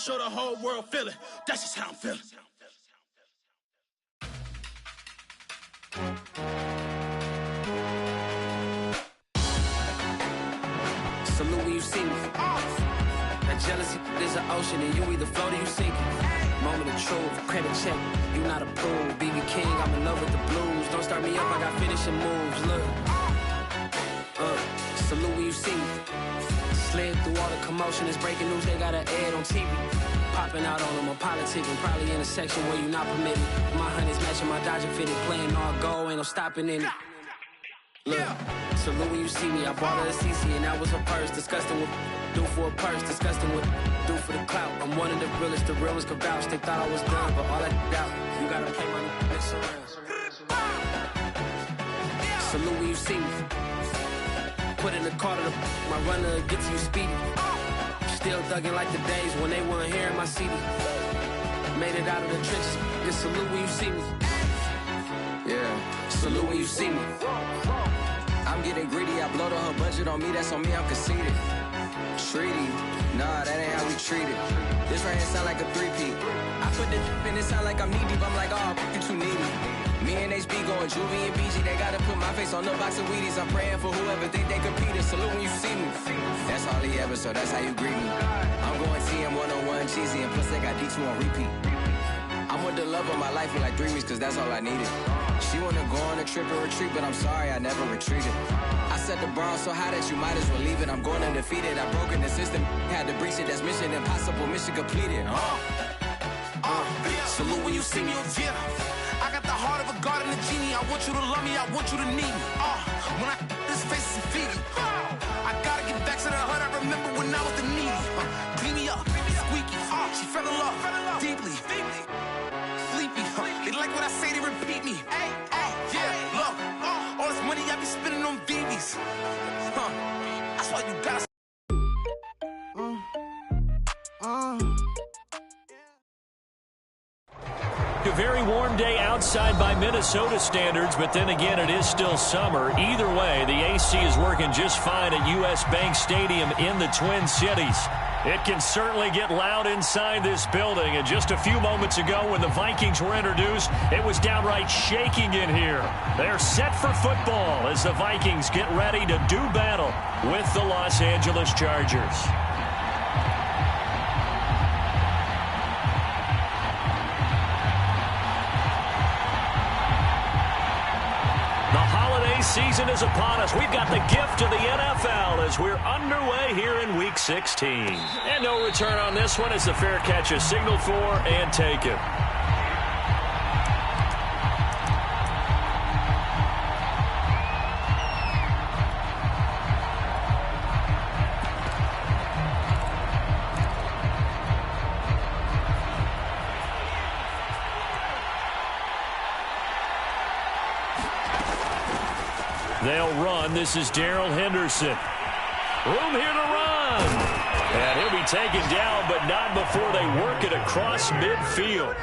sure the whole world feel it. That's just how I'm feeling. Salute when you see me. That jealousy is an ocean, and you either float or you sink it. Moment of truth, credit check, you not approved. BB King, I'm in love with the blues. Don't start me up, I got finishing moves. Look, salute when you see me. Slid through all the commotion, it's breaking news, they got an ad on TV. Popping out on them, I'm politicking, probably in a section where you not permitted. My honey's matching my Dodger fitted, playing all go, ain't no stopping in it. Look, salute when you see me, I bought her a CC and that was her purse. Disgusting what do for a purse, disgusting what do for the clout. I'm one of the realest could vouch. They thought I was done, but all I doubt, you gotta play my next around. Salute when you see me. Put in the car to my runner, get to you speedy. Still thugging like the days when they weren't here in my CD. Made it out of the trenches, just salute when you see me. Yeah, salute when you see me. I'm getting greedy, I blow the whole budget on me, that's on me, I'm conceited. Treaty, nah, that ain't how we treat it. This right here sound like a three-peat. I put the in it sound like I'm knee-deep, I'm like, oh, you too needy. Me and HB going Juvie and BG, they gotta put my face on the box of Wheaties. I'm praying for whoever think they competed. Salute when you see me. That's all he ever, so that's how you greet me. I'm going TM 101 cheesy, and plus they got D2 on repeat. I'm with the love of my life for like 3 weeks, cause that's all I needed. She wanna go on a trip and retreat, but I'm sorry, I never retreated. I set the bar so high that you might as well leave it. I'm going undefeated, I've broken the system, had to breach it, that's mission impossible, mission completed. Salute when you see me, yeah. I got the heart of a god and a genie. I want you to love me, I want you to need me. When I this face is feedy. I gotta get back to the hood, I remember when I was the needy. Clean me up, squeaky. She fell in love, deeply. Sleepy, they like what I say, they repeat me. Yeah, look, all this money I be spending on BBs. That's why you gotta. A very warm day outside by Minnesota standards, but then again, it is still summer. Either way, the AC is working just fine at U.S. Bank Stadium in the Twin Cities. It can certainly get loud inside this building, and just a few moments ago when the Vikings were introduced, it was downright shaking in here. They're set for football as the Vikings get ready to do battle with the Los Angeles Chargers. Season is upon us. We've got the gift of the NFL as we're underway here in Week 16. And no return on this one as the fair catch is signaled for and taken. They'll run. This is Darrell Henderson. Room here to run. And he'll be taken down, but not before they work it across midfield.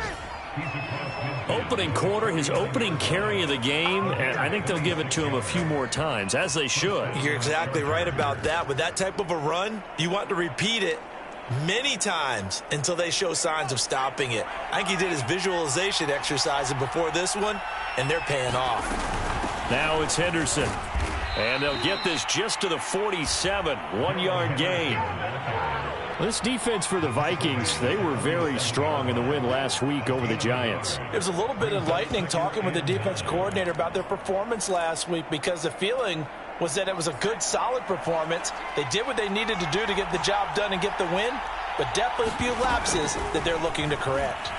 Opening quarter, his opening carry of the game, and I think they'll give it to him a few more times, as they should. You're exactly right about that. With that type of a run, you want to repeat it many times until they show signs of stopping it. I think he did his visualization exercise before this one, and they're paying off. Now it's Henderson, and they'll get this just to the 47, 1-yard gain. This defense for the Vikings, they were very strong in the win last week over the Giants. It was a little bit enlightening talking with the defense coordinator about their performance last week because the feeling was that it was a good, solid performance. They did what they needed to do to get the job done and get the win, but definitely a few lapses that they're looking to correct.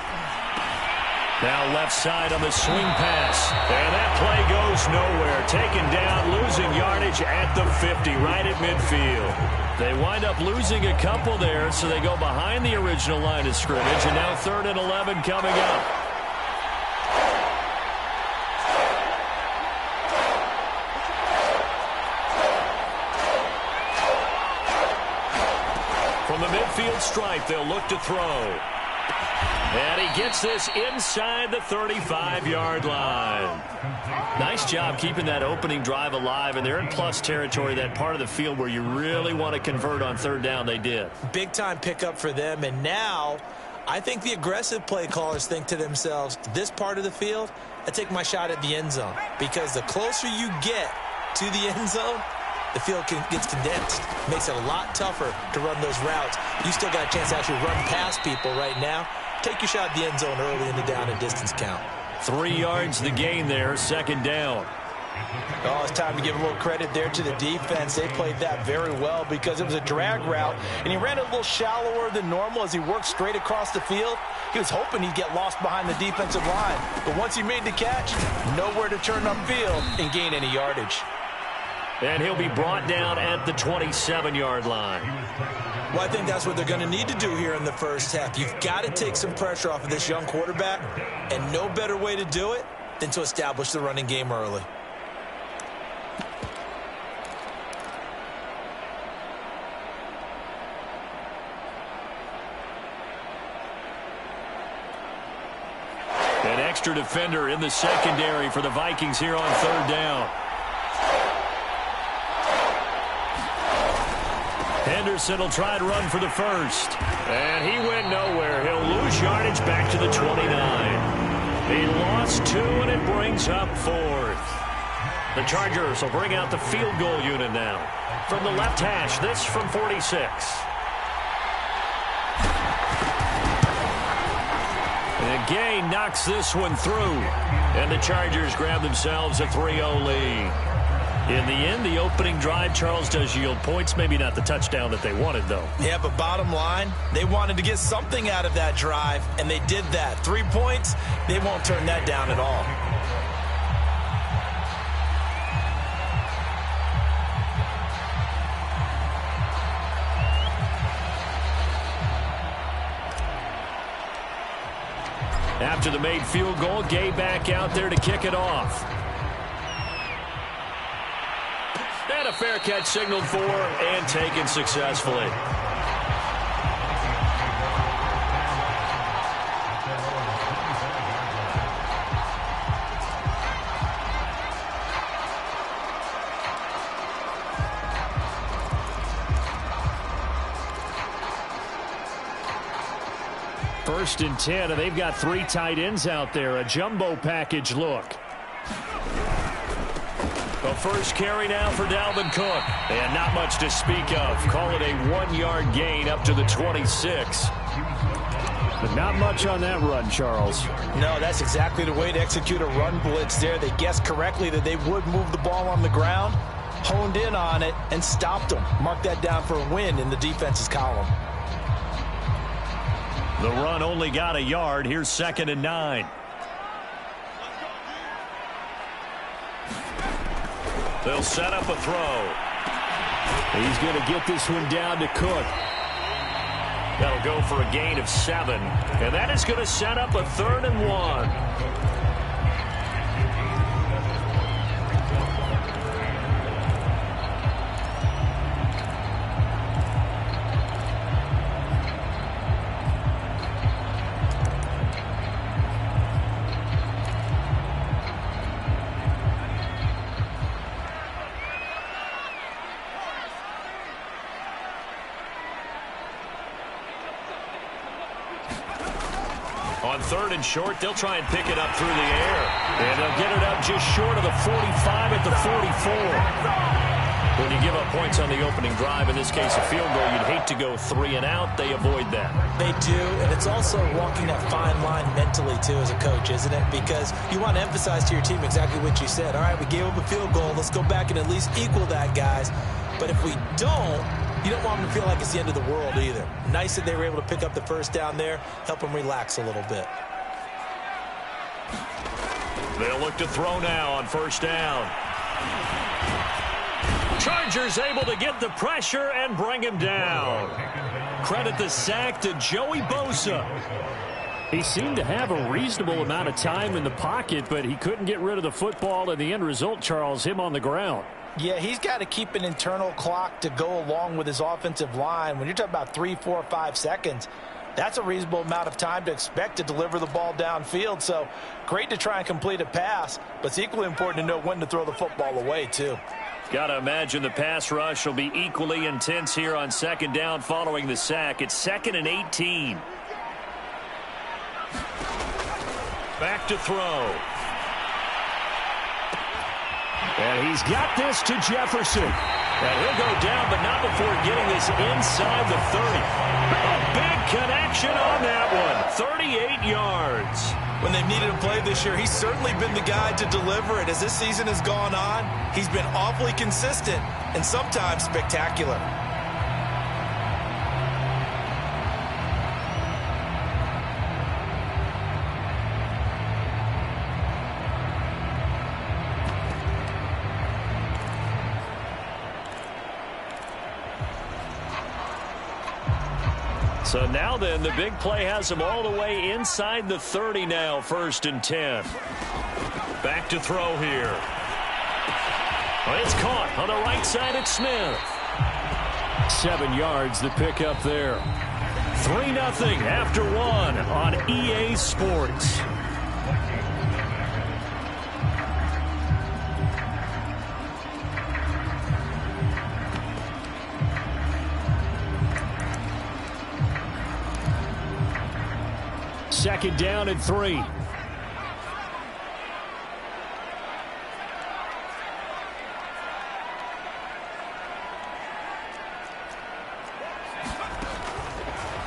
Now left side on the swing pass. And that play goes nowhere. Taken down, losing yardage at the 50, right at midfield. They wind up losing a couple there, so they go behind the original line of scrimmage. And now 3rd and 11 coming up. From the midfield stripe, they'll look to throw. And he gets this inside the 35-yard line. Nice job keeping that opening drive alive, and they're in plus territory, that part of the field where you really want to convert on third down. They did. Big-time pickup for them, and now I think the aggressive play callers think to themselves, this part of the field, I take my shot at the end zone, because the closer you get to the end zone, the field gets condensed. Makes it a lot tougher to run those routes. You still got a chance to actually run past people right now. Take your shot at the end zone early in the down and distance count. 3 yards the gain there, second down. Oh, it's time to give a little credit there to the defense. They played that very well because it was a drag route, and he ran a little shallower than normal as he worked straight across the field. He was hoping he'd get lost behind the defensive line, but once he made the catch, nowhere to turn upfield and gain any yardage. And he'll be brought down at the 27-yard line. Well, I think that's what they're going to need to do here in the first half. You've got to take some pressure off of this young quarterback, and no better way to do it than to establish the running game early. An extra defender in the secondary for the Vikings here on third down. Henderson will try to run for the first. And he went nowhere. He'll lose yardage back to the 29. He lost 2, and it brings up 4th. The Chargers will bring out the field goal unit now. From the left hash, this from 46. And Gay knocks this one through. And the Chargers grab themselves a 3-0 lead. In the end, the opening drive, Charles, does yield points. Maybe not the touchdown that they wanted, though. Yeah, but bottom line, they wanted to get something out of that drive, and they did that. 3 points, they won't turn that down at all. After the made field goal, Gay back out there to kick it off. And a fair catch signaled for and taken successfully. First and 10, and they've got 3 tight ends out there. A jumbo package look. The first carry now for Dalvin Cook. And not much to speak of. Call it a 1-yard gain up to the 26. But not much on that run, Charles. No, that's exactly the way to execute a run blitz there. They guessed correctly that they would move the ball on the ground, honed in on it, and stopped them. Mark that down for a win in the defense's column. The run only got a yard. Here's 2nd and 9. They'll set up a throw. He's going to get this one down to Cook. That'll go for a gain of 7. And that is going to set up a 3rd and 1. On 3rd and short, they'll try and pick it up through the air. And they'll get it up just short of the 45 at the 44. When you give up points on the opening drive, in this case a field goal, you'd hate to go 3 and out. They avoid that. They do, and it's also walking that fine line mentally, too, as a coach, isn't it? Because you want to emphasize to your team exactly what you said. All right, we gave up a field goal. Let's go back and at least equal that, guys. But if we don't, you don't want them to feel like it's the end of the world either. Nice that they were able to pick up the first down there, help them relax a little bit. They'll look to throw now on 1st down. Chargers able to get the pressure and bring him down. Credit the sack to Joey Bosa. He seemed to have a reasonable amount of time in the pocket, but he couldn't get rid of the football, and the end result, Charles, him on the ground. Yeah, he's got to keep an internal clock to go along with his offensive line. When you're talking about 3, 4, 5 seconds, that's a reasonable amount of time to expect to deliver the ball downfield. So great to try and complete a pass, but it's equally important to know when to throw the football away too. Got to imagine the pass rush will be equally intense here on second down following the sack. It's 2nd and 18. Back to throw. And he's got this to Jefferson. And he'll go down, but not before getting this inside the 30. A big connection on that one. 38 yards. When they've needed a play this year, he's certainly been the guy to deliver it. As this season has gone on, he's been awfully consistent and sometimes spectacular. So now then, the big play has him all the way inside the 30 now, 1st and 10. Back to throw here. Well, it's caught on the right side at Smith. 7 yards, the pickup there. 3-0 after 1 on EA Sports. Second down and 3.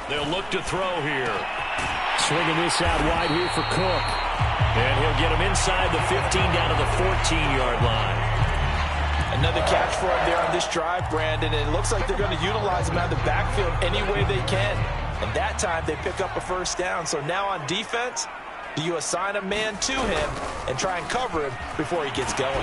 They'll look to throw here. Swinging this out wide here for Cook. And he'll get him inside the 15 down to the 14-yard line. Another catch for him there on this drive, Brandon. And it looks like they're going to utilize him out of the backfield any way they can. And that time they pick up a first down. So now on defense, do you assign a man to him and try and cover him before he gets going?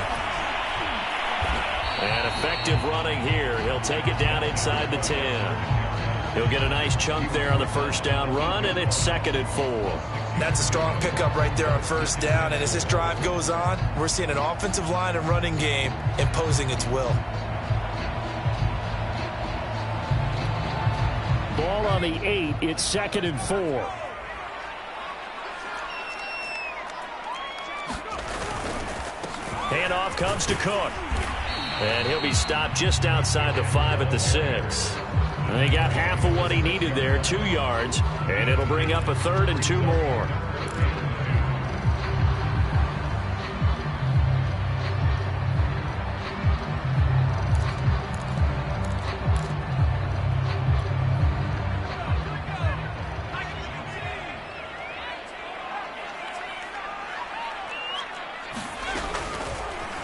And effective running here. He'll take it down inside the 10. He'll get a nice chunk there on the first down run, and it's 2nd and 4. That's a strong pickup right there on first down. And as this drive goes on, we're seeing an offensive line and running game imposing its will. Ball on the 8. It's 2nd and 4. Handoff comes to Cook. And he'll be stopped just outside the 5 at the 6. And they got half of what he needed there, 2 yards. And it'll bring up a 3rd and 2 more.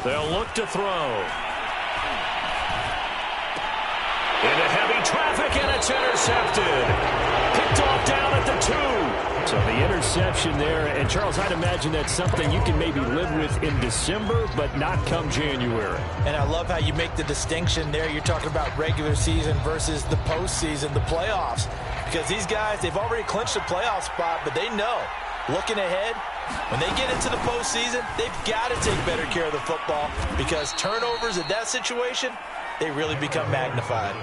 They'll look to throw. Into heavy traffic, and it's intercepted. Picked off down at the 2. So the interception there, and Charles, I'd imagine that's something you can maybe live with in December, but not come January. And I love how you make the distinction there. You're talking about regular season versus the postseason, the playoffs. Because these guys, they've already clinched a playoff spot, but they know, looking ahead, when they get into the postseason, they've got to take better care of the football because turnovers in that situation, they really become magnified.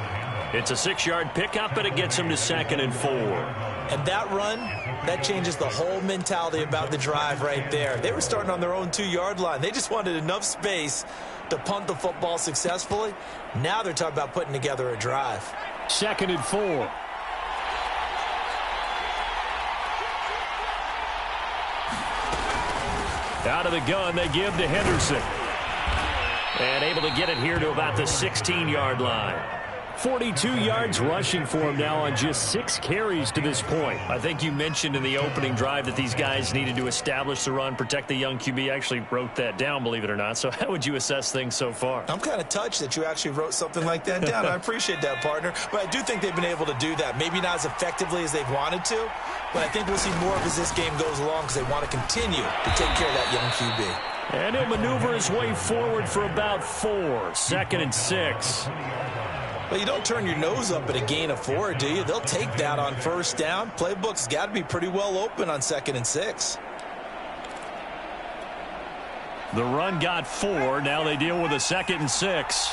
It's a 6-yard pickup, and it gets them to 2nd and 4. And that run, that changes the whole mentality about the drive right there. They were starting on their own 2-yard line. They just wanted enough space to punt the football successfully. Now they're talking about putting together a drive. 2nd and 4. Out of the gun, they give to Henderson. And able to get it here to about the 16-yard line. 42 yards rushing for him now on just 6 carries to this point. I think you mentioned in the opening drive that these guys needed to establish the run, protect the young QB. I actually wrote that down, believe it or not. So how would you assess things so far? I'm kind of touched that you actually wrote something like that down. I appreciate that, partner. But I do think they've been able to do that. Maybe not as effectively as they've wanted to, but I think we'll see more of as this game goes along because they want to continue to take care of that young QB. And he'll maneuver his way forward for about 4. 2nd and 6. Well, you don't turn your nose up at a gain of 4, do you? They'll take that on first down. Playbook's got to be pretty well open on 2nd and 6. The run got 4. Now they deal with a 2nd and 6.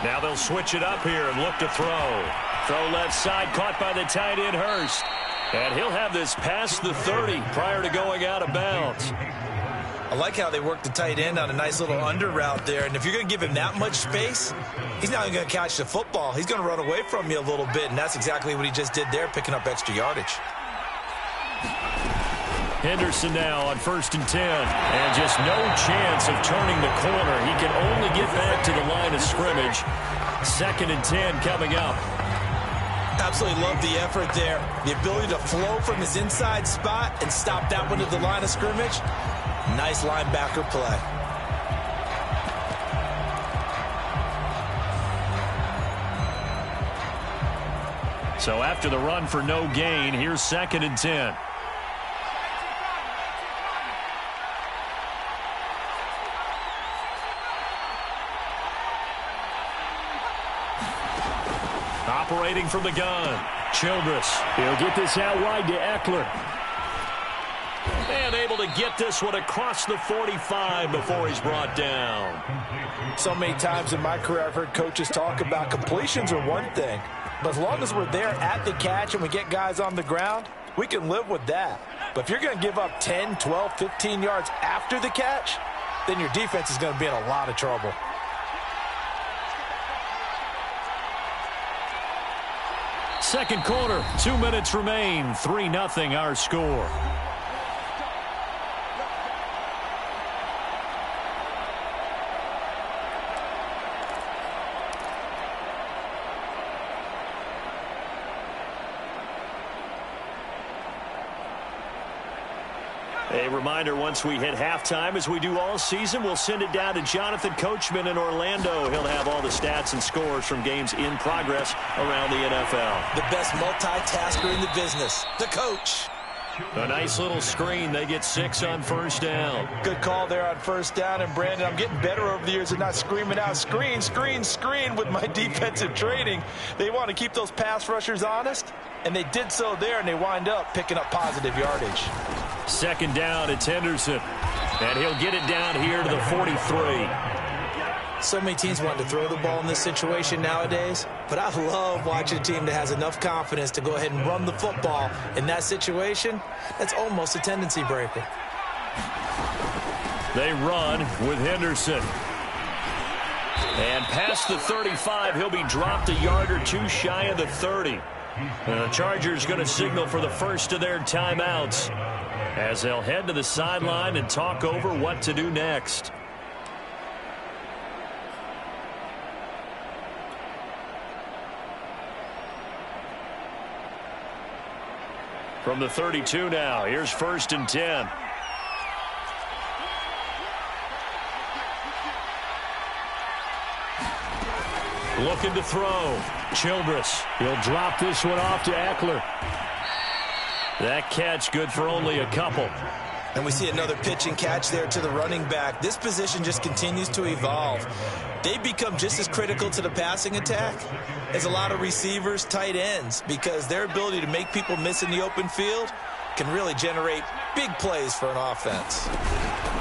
Now they'll switch it up here and look to throw. Throw left side, caught by the tight end, Hurst. And he'll have this past the 30 prior to going out of bounds. I like how they work the tight end on a nice little under route there. And if you're going to give him that much space, he's not even going to catch the football. He's going to run away from you a little bit, and that's exactly what he just did there, picking up extra yardage. Henderson now on 1st and 10. And just no chance of turning the corner. He can only get back to the line of scrimmage. 2nd and 10 coming up. Absolutely love the effort there. The ability to flow from his inside spot and stop that one at the line of scrimmage. Nice linebacker play. So after the run for no gain, here's 2nd and 10. Operating from the gun, Childress. He'll get this out wide to Eckler. And able to get this one across the 45 before he's brought down. So many times in my career I've heard coaches talk about completions are one thing, but as long as we're there at the catch and we get guys on the ground, we can live with that. But if you're going to give up 10, 12, 15 yards after the catch, then your defense is going to be in a lot of trouble. Second quarter, 2 minutes remain. 3-0 our score. A reminder, once we hit halftime, as we do all season, we'll send it down to Jonathan Coachman in Orlando. He'll have all the stats and scores from games in progress around the NFL. The best multitasker in the business, the coach. A nice little screen. They get 6 on 1st down. Good call there on 1st down. And, Brandon, I'm getting better over the years at not screaming out, screen, screen, screen with my defensive training. They want to keep those pass rushers honest, and they did so there, and they wind up picking up positive yardage. 2nd down, it's Henderson. And he'll get it down here to the 43. So many teams want to throw the ball in this situation nowadays, but I love watching a team that has enough confidence to go ahead and run the football. In that situation, that's almost a tendency breaker. They run with Henderson. And past the 35, he'll be dropped a yard or two shy of the 30. And the Chargers going to signal for the first of their timeouts as they'll head to the sideline and talk over what to do next. From the 32 now, here's 1st and 10. Looking to throw. Childress. He'll drop this one off to Eckler. That catch good for only a couple. And we see another pitch and catch there to the running back. This position just continues to evolve. They become just as critical to the passing attack as a lot of receivers, tight ends, because their ability to make people miss in the open field can really generate big plays for an offense.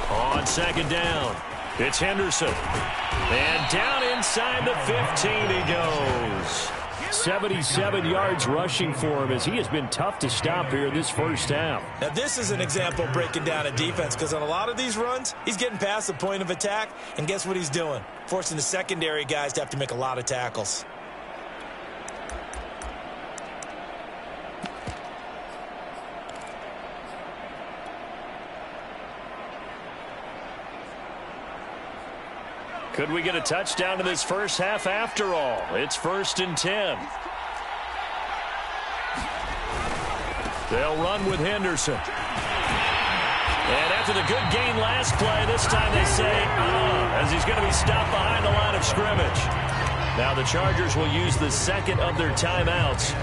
On 2nd down, it's Henderson. And down inside the 15 he goes. 77 yards rushing for him as he has been tough to stop here in this first half. Now this is an example of breaking down a defense, because on a lot of these runs, he's getting past the point of attack, and guess what he's doing? Forcing the secondary guys to have to make a lot of tackles. Could we get a touchdown in this first half after all? It's 1st and 10. They'll run with Henderson. And after the good gain last play, this time they say, as he's going to be stopped behind the line of scrimmage. Now the Chargers will use the second of their timeouts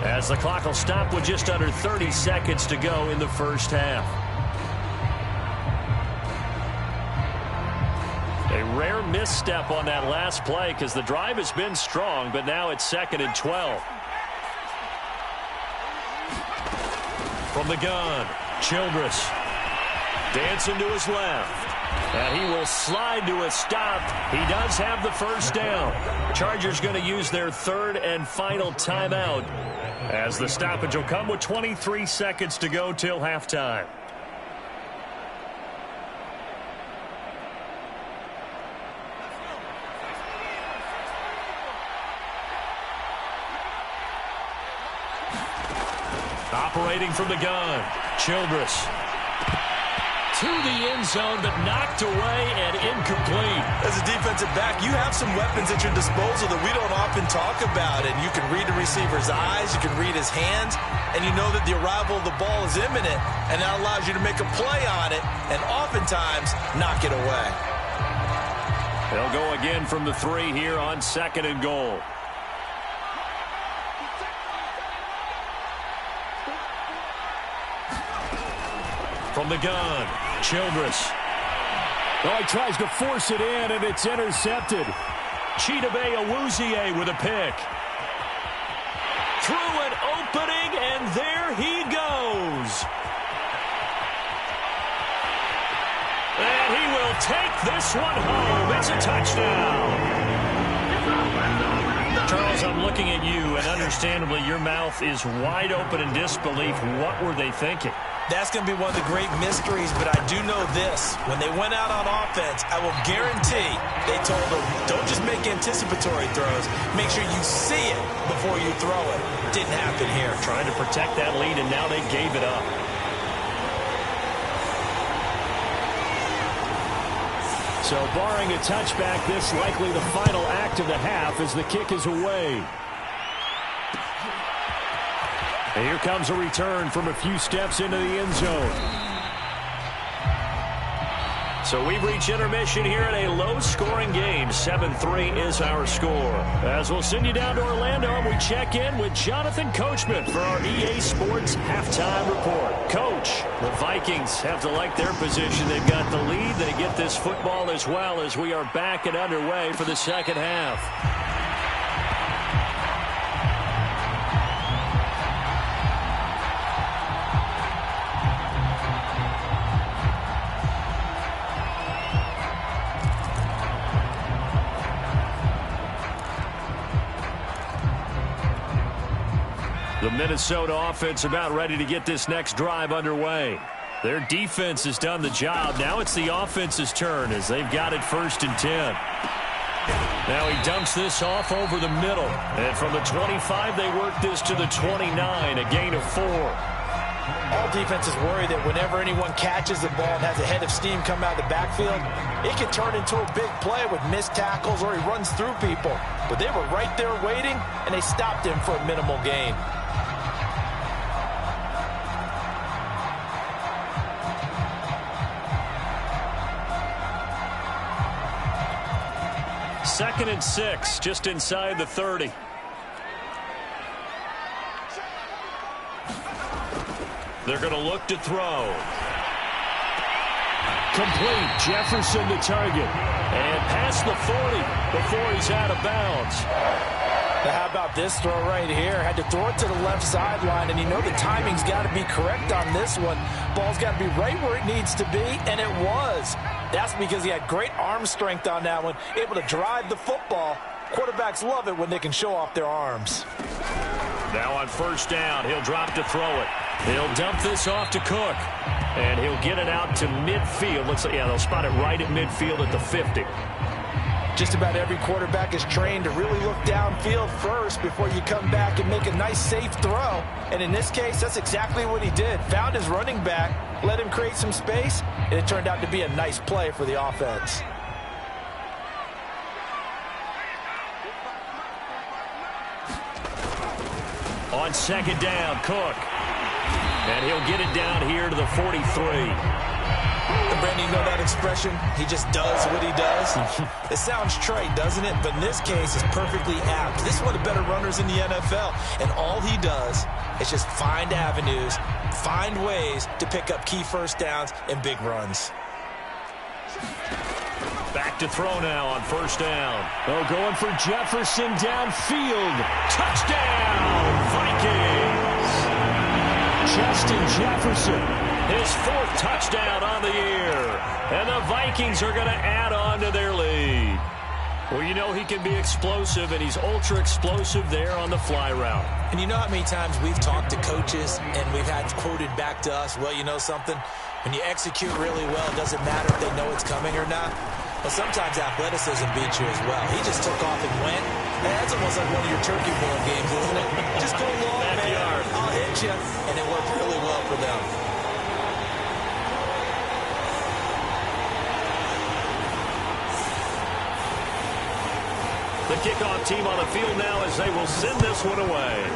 as the clock will stop with just under 30 seconds to go in the first half. A rare misstep on that last play because the drive has been strong, but now it's 2nd and 12. From the gun, Childress dancing to his left. And he will slide to a stop. He does have the first down. Chargers going to use their third and final timeout, as the stoppage will come with 23 seconds to go till halftime. Operating from the gun, Childress. To the end zone, but knocked away and incomplete. As a defensive back, you have some weapons at your disposal that we don't often talk about. And you can read the receiver's eyes, you can read his hands, and you know that the arrival of the ball is imminent, and that allows you to make a play on it and oftentimes knock it away. They'll go again from the 3 here on 2nd and goal. From the gun, Childress. Oh, he tries to force it in, and it's intercepted. Chidobe Awuzie with a pick. Through an opening, and there he goes. And he will take this one home. It's a touchdown. Charles, I'm looking at you, and understandably, your mouth is wide open in disbelief. What were they thinking? That's going to be one of the great mysteries, but I do know this. When they went out on offense, I will guarantee they told them, don't just make anticipatory throws. Make sure you see it before you throw it. Didn't happen here. Trying to protect that lead, and now they gave it up. So barring a touchback, this likely the final act of the half as the kick is away. And here comes a return from a few steps into the end zone. So we've reached intermission here in a low-scoring game. 7-3 is our score. As we'll send you down to Orlando, and we check in with Jonathan Coachman for our EA Sports Halftime Report. Coach, the Vikings have to like their position. They've got the lead. They get this football as well as we are back and underway for the second half. The Minnesota offense about ready to get this next drive underway. Their defense has done the job. Now it's the offense's turn as they've got it 1st and 10. Now he dumps this off over the middle. And from the 25, they work this to the 29, a gain of 4. All defenses worry that whenever anyone catches the ball and has a head of steam come out of the backfield, it can turn into a big play with missed tackles or he runs through people. But they were right there waiting, and they stopped him for a minimal gain. Second and 6, just inside the 30. They're going to look to throw. Complete. Jefferson the target. And past the 40 before he's out of bounds. Now how about this throw right here? Had to throw it to the left sideline, and you know the timing's got to be correct on this one. Ball's got to be right where it needs to be, and it was. That's because he had great arm strength on that one, able to drive the football. Quarterbacks love it when they can show off their arms. Now on 1st down, he'll drop to throw it. He'll dump this off to Cook, and he'll get it out to midfield. They'll spot it right at midfield at the 50. Just about every quarterback is trained to really look downfield first before you come back and make a nice, safe throw. And in this case, that's exactly what he did. Found his running back, let him create some space, and it turned out to be a nice play for the offense. On 2nd down, Cook. And he'll get it down here to the 43. And Brandon, you know that expression? He just does what he does. It sounds trite, doesn't it? But in this case, it's perfectly apt. This is one of the better runners in the NFL. And all he does is just find avenues, find ways to pick up key first downs and big runs. Back to throw now on 1st down. Oh, going for Jefferson downfield. Touchdown, Vikings! Justin Jefferson His 4th touchdown on the year. And the Vikings are going to add on to their lead. Well, you know he can be explosive, and he's ultra-explosive there on the fly route. And you know how many times we've talked to coaches and we've had quoted back to us, well, you know something? When you execute really well, it doesn't matter if they know it's coming or not. But sometimes athleticism beats you as well. He just took off and went. And that's almost like one of your turkey bowl games, isn't it? Just go long, man. I'll hit you. And it worked really well for them. The kickoff team on the field now as they will send this one away.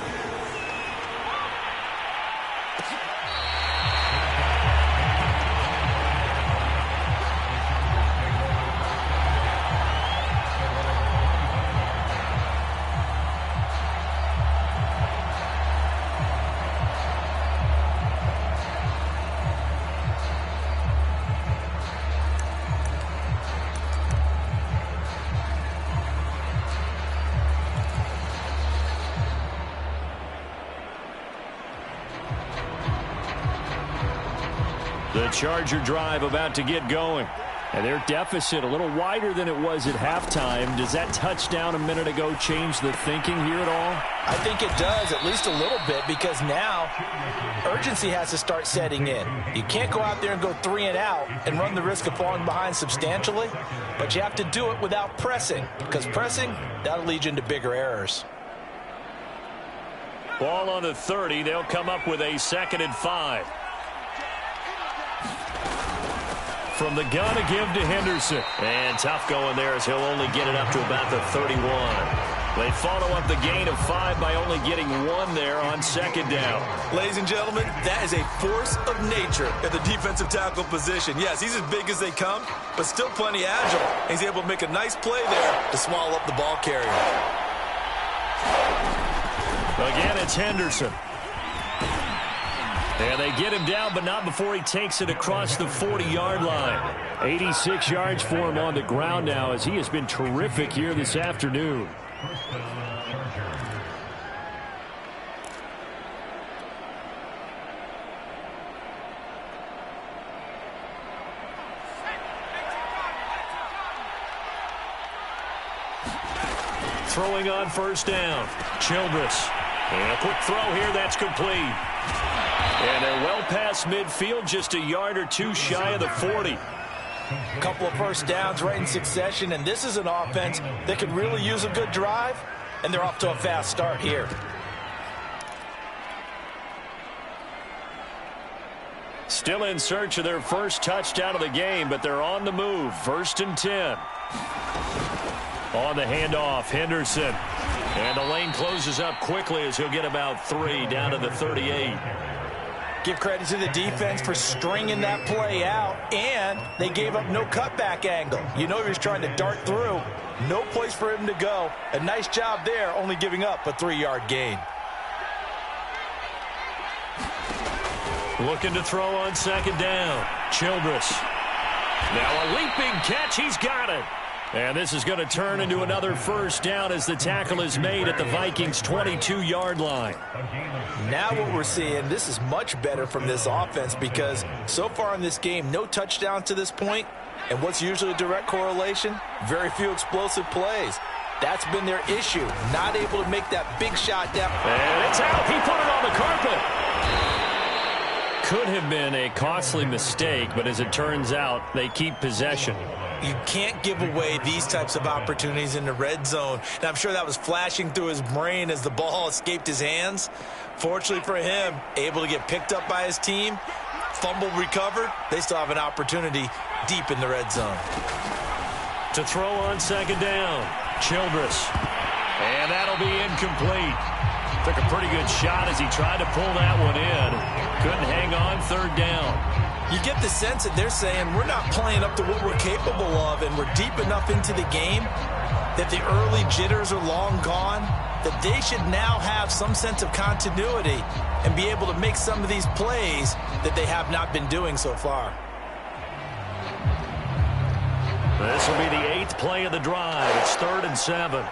The Charger drive about to get going. And their deficit a little wider than it was at halftime. Does that touchdown a minute ago change the thinking here at all? I think it does, at least a little bit, because now urgency has to start setting in. You can't go out there and go 3 and out and run the risk of falling behind substantially, but you have to do it without pressing, because pressing, that'll lead you into bigger errors. Ball on the 30. They'll come up with a 2nd and 5. From the gun to give to Henderson. And tough going there as he'll only get it up to about the 31. They follow up the gain of 5 by only getting 1 there on 2nd down. Ladies and gentlemen, that is a force of nature at the defensive tackle position. Yes, he's as big as they come, but still plenty agile. He's able to make a nice play there to swallow up the ball carrier. Again, it's Henderson. And they get him down, but not before he takes it across the 40-yard line. 86 yards for him on the ground now, as he has been terrific here this afternoon. Throwing on 1st down. Childress. And a quick throw here, that's complete. And they're well past midfield, just a yard or 2 shy of the 40. A couple of 1st downs right in succession, and this is an offense that could really use a good drive, and they're off to a fast start here. Still in search of their 1st touchdown of the game, but they're on the move. 1st and 10. On the handoff, Henderson. And the lane closes up quickly as he'll get about 3 down to the 38. Give credit to the defense for stringing that play out, and they gave up no cutback angle. You know he was trying to dart through. No place for him to go. A nice job there, only giving up a 3-yard gain. Looking to throw on 2nd down. Childress. Now a leaping catch. He's got it. And this is going to turn into another 1st down as the tackle is made at the Vikings' 22-yard line. Now what we're seeing, this is much better from this offense because so far in this game, no touchdowns to this point. And what's usually a direct correlation? Very few explosive plays. That's been their issue, not able to make that big shot down. And it's out. He put it on the carpet. Could have been a costly mistake, but as it turns out, they keep possession. You can't give away these types of opportunities in the red zone. And I'm sure that was flashing through his brain as the ball escaped his hands. Fortunately for him, able to get picked up by his team, fumble recovered. They still have an opportunity deep in the red zone. To throw on 2nd down, Childress. And that'll be incomplete. Took a pretty good shot as he tried to pull that one in. Couldn't hang on 3rd down. You get the sense that they're saying we're not playing up to what we're capable of, and we're deep enough into the game that the early jitters are long gone, that they should now have some sense of continuity and be able to make some of these plays that they have not been doing so far. This will be the 8th play of the drive. It's 3rd and 7.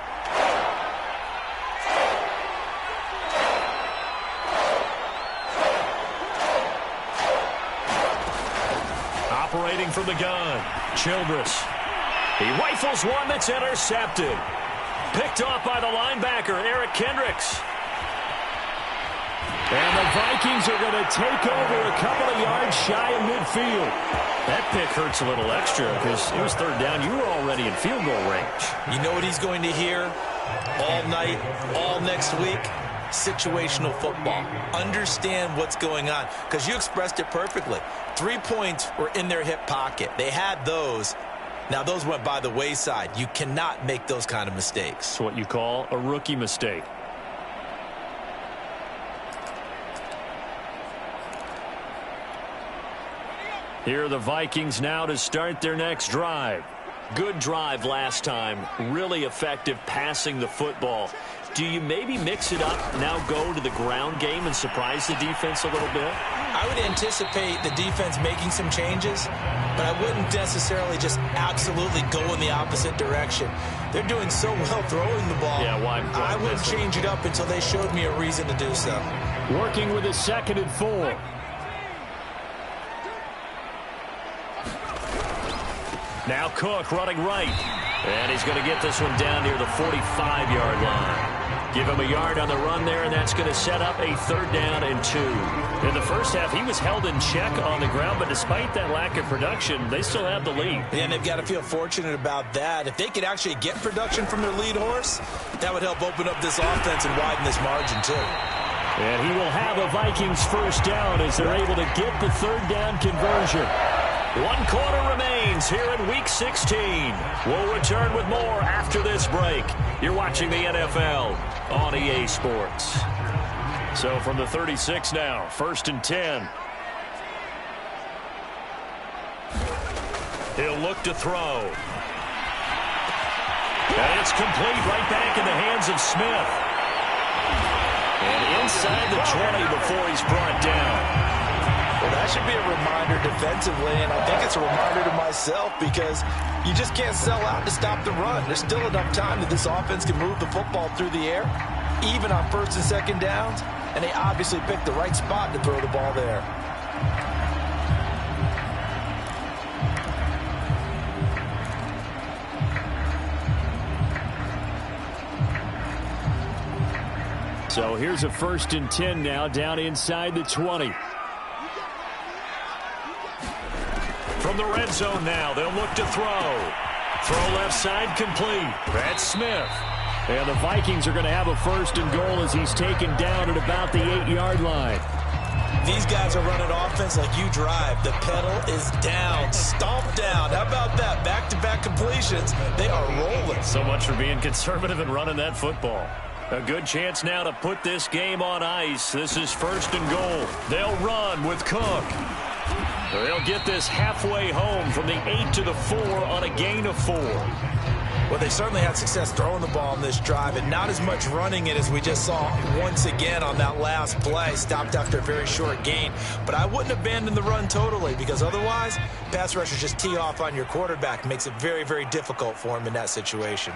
operating from the gun. Childress. He rifles one that's intercepted. Picked off by the linebacker, Eric Kendricks. And the Vikings are going to take over a couple of yards shy of midfield. That pick hurts a little extra because it was third down. You were already in field goal range. You know what he's going to hear all night, all next week? Situational football. Understand what's going on, because you expressed it perfectly. 3 points were in their hip pocket. They had those. Now, those went by the wayside. You cannot make those kind of mistakes. It's what you call a rookie mistake. Here are the Vikings now to start their next drive. Good drive last time. Really effective passing the football. Do you maybe mix it up, now go to the ground game and surprise the defense a little bit? I would anticipate the defense making some changes, but I wouldn't necessarily just absolutely go in the opposite direction. They're doing so well throwing the ball. Yeah, why I wouldn't change it up until they showed me a reason to do so. Working with a 2nd and 4. Now Cook running right. And he's going to get this one down near the 45-yard line. Give him a yard on the run there, and that's going to set up a 3rd down and 2. In the first half, he was held in check on the ground, but despite that lack of production, they still have the lead. Yeah, and they've got to feel fortunate about that. If they could actually get production from their lead horse, that would help open up this offense and widen this margin too. And he will have a Vikings 1st down as they're able to get the 3rd down conversion. 1 quarter remains here in Week 16. We'll return with more after this break. You're watching the NFL on EA Sports. So from the 36 now, 1st and 10. He'll look to throw. And it's complete right back in the hands of Smith. And inside the 20 before he's brought down. Well, that should be a reminder defensively, and I think it's a reminder to myself because you just can't sell out to stop the run. There's still enough time that this offense can move the football through the air, even on 1st and 2nd downs, and they obviously picked the right spot to throw the ball there. So here's a 1st and 10 now down inside the 20. From the red zone now, they'll look to throw. Throw left side complete. That's Smith. And the Vikings are going to have a 1st and goal as he's taken down at about the 8-yard line. These guys are running offense like you drive. The pedal is down, stomped down. How about that? Back-to-back completions. They are rolling. So much for being conservative and running that football. A good chance now to put this game on ice. This is 1st and goal. They'll run with Cook. They'll get this halfway home from the 8 to the 4 on a gain of 4. Well, they certainly had success throwing the ball in this drive, and not as much running it as we just saw once again on that last play. Stopped after a very short gain. But I wouldn't abandon the run totally, because otherwise, pass rushers just tee off on your quarterback. Makes it very, very difficult for him in that situation.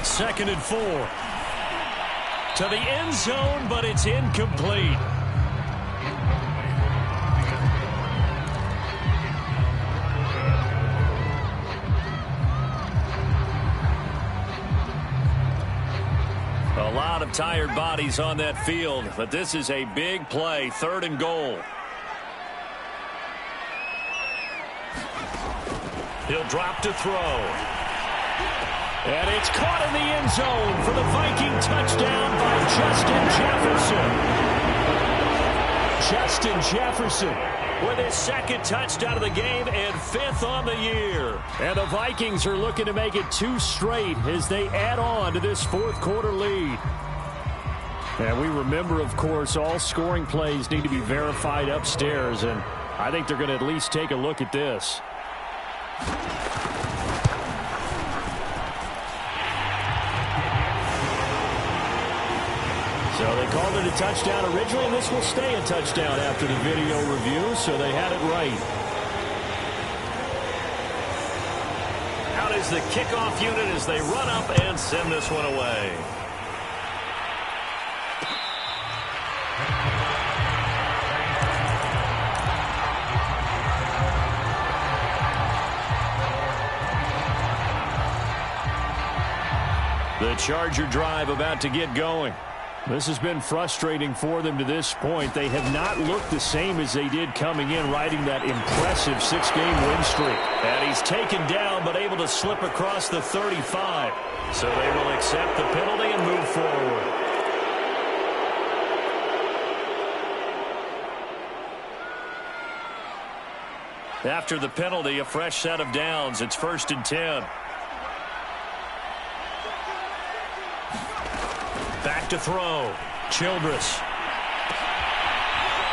Second and 4. To the end zone, but it's incomplete. A lot of tired bodies on that field, but this is a big play. 3rd and goal. He'll drop to throw. And it's caught in the end zone for the Viking touchdown by Justin Jefferson. Justin Jefferson with his 2nd touchdown of the game and 5th on the year. And the Vikings are looking to make it 2 straight as they add on to this 4th quarter lead. And we remember, of course, all scoring plays need to be verified upstairs, and I think they're going to at least take a look at this. So they called it a touchdown originally, and this will stay a touchdown after the video review, so they had it right. Out is the kickoff unit as they run up and send this one away. The Charger drive about to get going. This has been frustrating for them to this point. They have not looked the same as they did coming in, riding that impressive 6-game win streak. And he's taken down, but able to slip across the 35. So they will accept the penalty and move forward. After the penalty, a fresh set of downs. It's 1st and 10. Back to throw. Childress.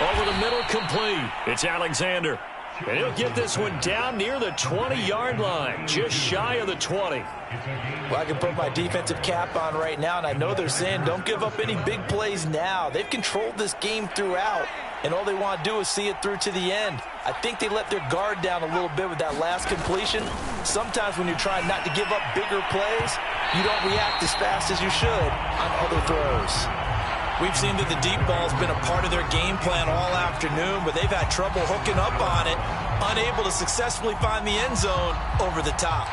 Over the middle, complete. It's Alexander. And he'll get this one down near the 20-yard line, just shy of the 20. Well, I can put my defensive cap on right now, and I know they're saying don't give up any big plays now. They've controlled this game throughout, and all they want to do is see it through to the end. I think they let their guard down a little bit with that last completion. Sometimes when you're trying not to give up bigger plays, you don't react as fast as you should on other throws. We've seen that the deep ball's been a part of their game plan all afternoon, but they've had trouble hooking up on it, unable to successfully find the end zone over the top.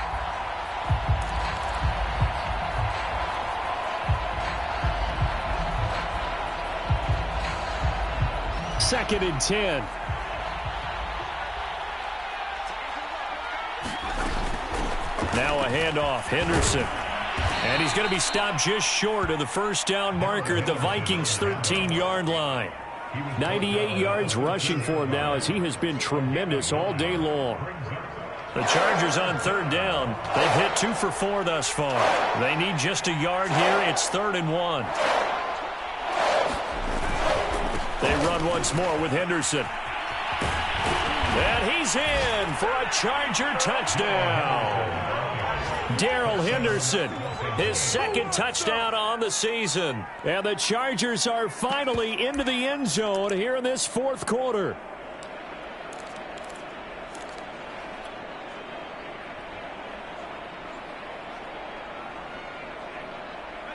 Second and 10. Now a handoff. Henderson. And he's going to be stopped just short of the first down marker at the Vikings' 13-yard line. 98 yards rushing for him now as he has been tremendous all day long. The Chargers on 3rd down. They've hit 2 for 4 thus far. They need just a yard here. It's 3rd and 1. They run once more with Henderson. And he's in for a Charger touchdown. Darrell Henderson, his 2nd touchdown on the season. And the Chargers are finally into the end zone here in this 4th quarter.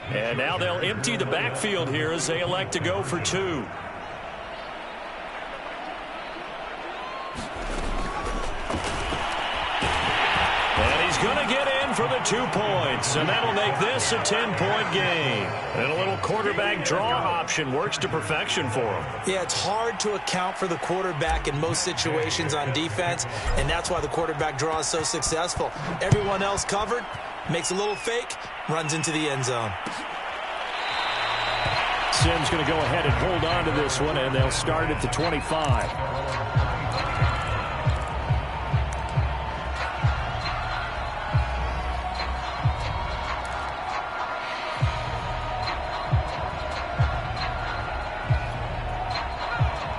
And now they'll empty the backfield here as they elect to go for 2. Going to get in for the 2 points, and that'll make this a 10-point game. And a little quarterback draw option works to perfection for him. Yeah, it's hard to account for the quarterback in most situations on defense, and that's why the quarterback draw is so successful. Everyone else covered, makes a little fake, runs into the end zone. Simms going to go ahead and hold on to this one, and they'll start at the 25.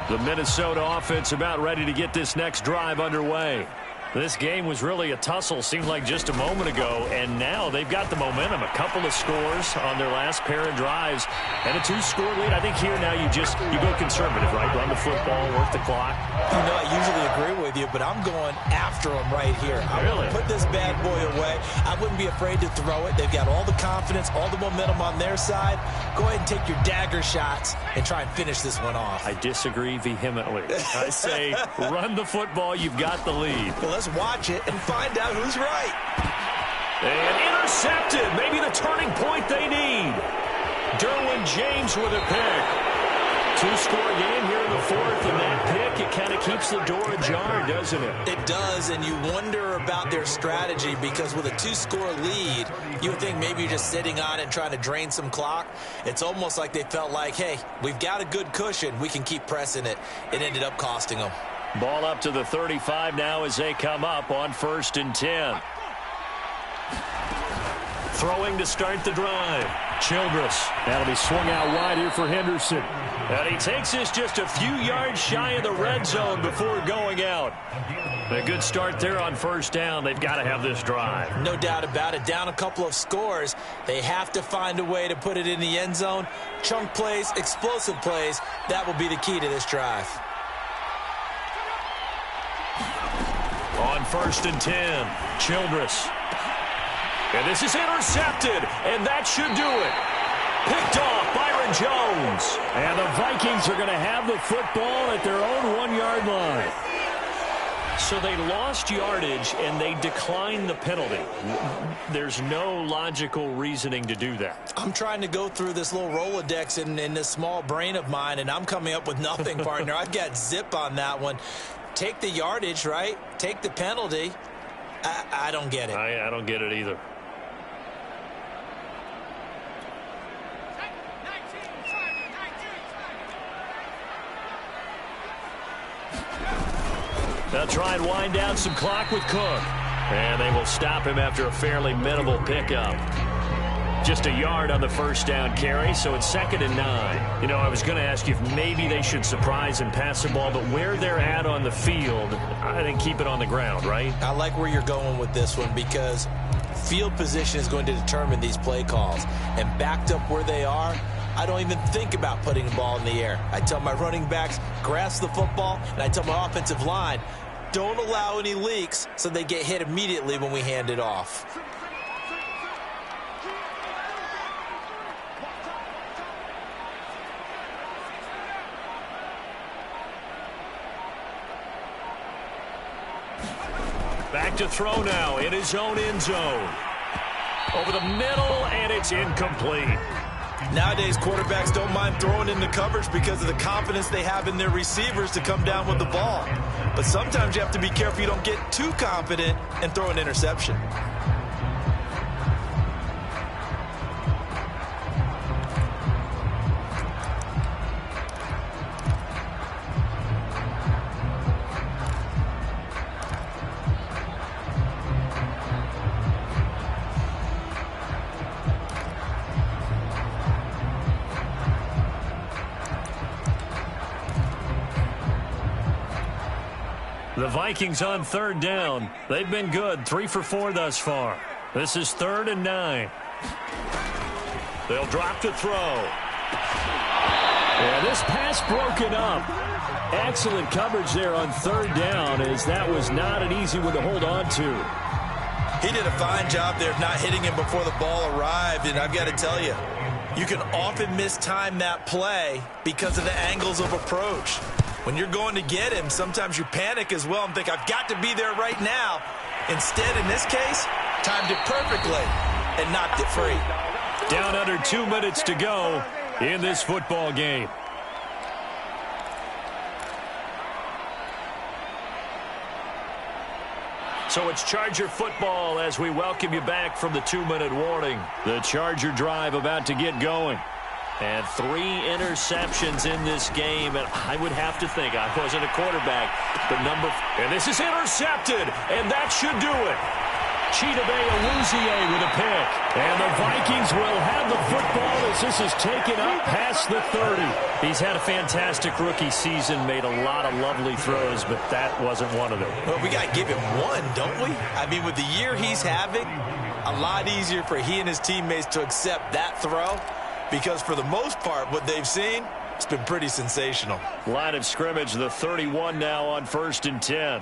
The Minnesota offense about ready to get this next drive underway. This game was really a tussle, seemed like just a moment ago, and now they've got the momentum. A couple of scores on their last pair of drives, and a 2-score lead. I think here now you go conservative, right? Run the football, work the clock. You know, I usually agree with you, but I'm going after them right here. I want to put this bad boy away. I wouldn't be afraid to throw it. They've got all the confidence, all the momentum on their side. Go ahead and take your dagger shots and try and finish this one off. I disagree vehemently. I say run the football. You've got the lead. Well, let's watch it and find out who's right. And intercepted. Maybe the turning point they need. Derwin James with a pick. 2-score game here in the 4th, and that pick, it kind of keeps the door ajar, doesn't it? It does, and you wonder about their strategy because with a 2-score lead, you would think maybe you're just sitting on it and trying to drain some clock. It's almost like they felt like, hey, we've got a good cushion. We can keep pressing it. It ended up costing them. Ball up to the 35 now as they come up on 1st and 10. Throwing to start the drive. Childress. That'll be swung out wide here for Henderson. And he takes this just a few yards shy of the red zone before going out. A good start there on 1st down. They've got to have this drive. No doubt about it. Down a couple of scores. They have to find a way to put it in the end zone. Chunk plays, explosive plays. That will be the key to this drive. On 1st and 10, Childress. And this is intercepted, and that should do it. Picked off Byron Jones. And the Vikings are going to have the football at their own 1-yard line. So they lost yardage, and they declined the penalty. There's no logical reasoning to do that. I'm trying to go through this little Rolodex in this small brain of mine, and I'm coming up with nothing, partner. I've got zip on that one. Take the yardage, right? Take the penalty. I don't get it. I don't get it either. They'll try and wind down some clock with Cook. And they will stop him after a fairly minimal pickup. Just a yard on the first down carry, so it's 2nd and 9. You know, I was going to ask you if maybe they should surprise and pass the ball, but where they're at on the field, I think keep it on the ground, right? I like where you're going with this one because field position is going to determine these play calls. And backed up where they are, I don't even think about putting the ball in the air. I tell my running backs, grasp the football, and I tell my offensive line, don't allow any leaks so they get hit immediately when we hand it off. Back to throw now in his own end zone. Over the middle, and it's incomplete. Nowadays, quarterbacks don't mind throwing into coverage because of the confidence they have in their receivers to come down with the ball. But sometimes you have to be careful you don't get too confident and throw an interception. The Vikings on 3rd down. They've been good, 3 for 4 thus far. This is 3rd and 9. They'll drop to throw. Yeah, this pass broken up. Excellent coverage there on 3rd down, as that was not an easy one to hold on to. He did a fine job there of not hitting him before the ball arrived, and I've got to tell you, you can often mistime that play because of the angles of approach. When you're going to get him, sometimes you panic as well and think, I've got to be there right now. Instead, in this case, timed it perfectly and knocked it free. Down under 2 minutes to go in this football game. So it's Charger football as we welcome you back from the 2-minute warning. The Charger drive about to get going. And 3 interceptions in this game, and I would have to think, I wasn't a quarterback, but and this is intercepted, and that should do it. Chidobe Awuzie with a pick, and the Vikings will have the football as this is taken up past the 30. He's had a fantastic rookie season, made a lot of lovely throws, but that wasn't one of them. Well, we got to give him one, don't we? I mean, with the year he's having, a lot easier for he and his teammates to accept that throw. Because for the most part, what they've seen, it's been pretty sensational. Line of scrimmage, the 31 now on 1st and 10.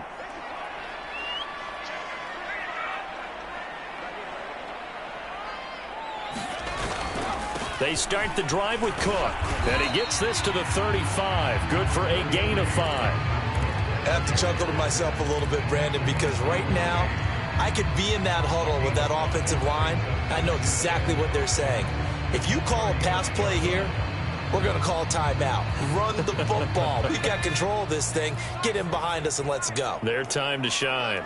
They start the drive with Cook. And he gets this to the 35. Good for a gain of 5. I have to chuckle to myself a little bit, Brandon, because right now, I could be in that huddle with that offensive line. I know exactly what they're saying. If you call a pass play here, we're going to call timeout. Run the football. We've got control of this thing. Get him behind us and let's go. Their time to shine.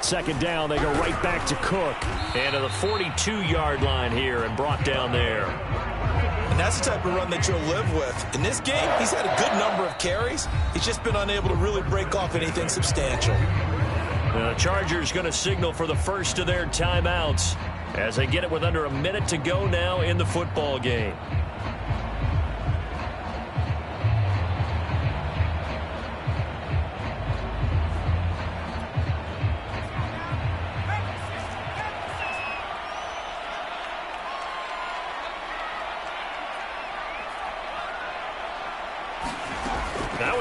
Second down, they go right back to Cook. And to the 42-yard line here and brought down there. And that's the type of run that you'll live with. In this game, he's had a good number of carries. He's just been unable to really break off anything substantial. The Chargers going to signal for the first of their timeouts as they get it with under a minute to go now in the football game.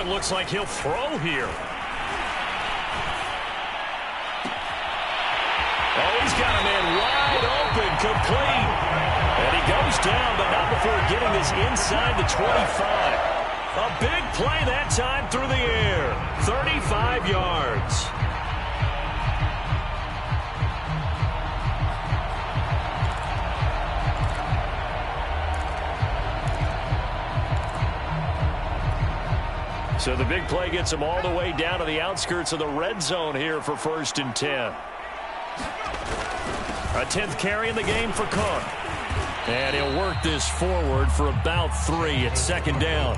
it looks like he'll throw here. Oh, he's got a man wide open, complete. And he goes down, but not before getting this inside the 25. A big play that time through the air. 35 yards. So the big play gets him all the way down to the outskirts of the red zone here for 1st and 10. A 10th carry in the game for Cook. And he'll work this forward for about 3 at 2nd down.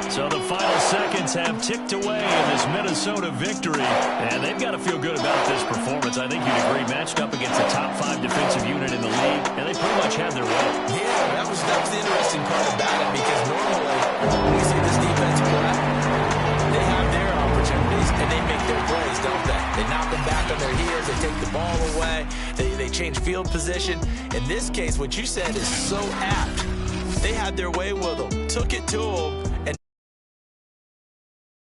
So the final seconds have ticked away in this Minnesota victory. And they've got to feel good about this performance. I think you'd agree, matched up against a top 5 defensive unit in the league, and they pretty much had their way. Yeah, that was the interesting part about it, because normally when we see this defense play, they have their opportunities and they make their plays, don't they? They knock them back on their heels, they take the ball away, they change field position. In this case, what you said is so apt. They had their way with them, took it to them,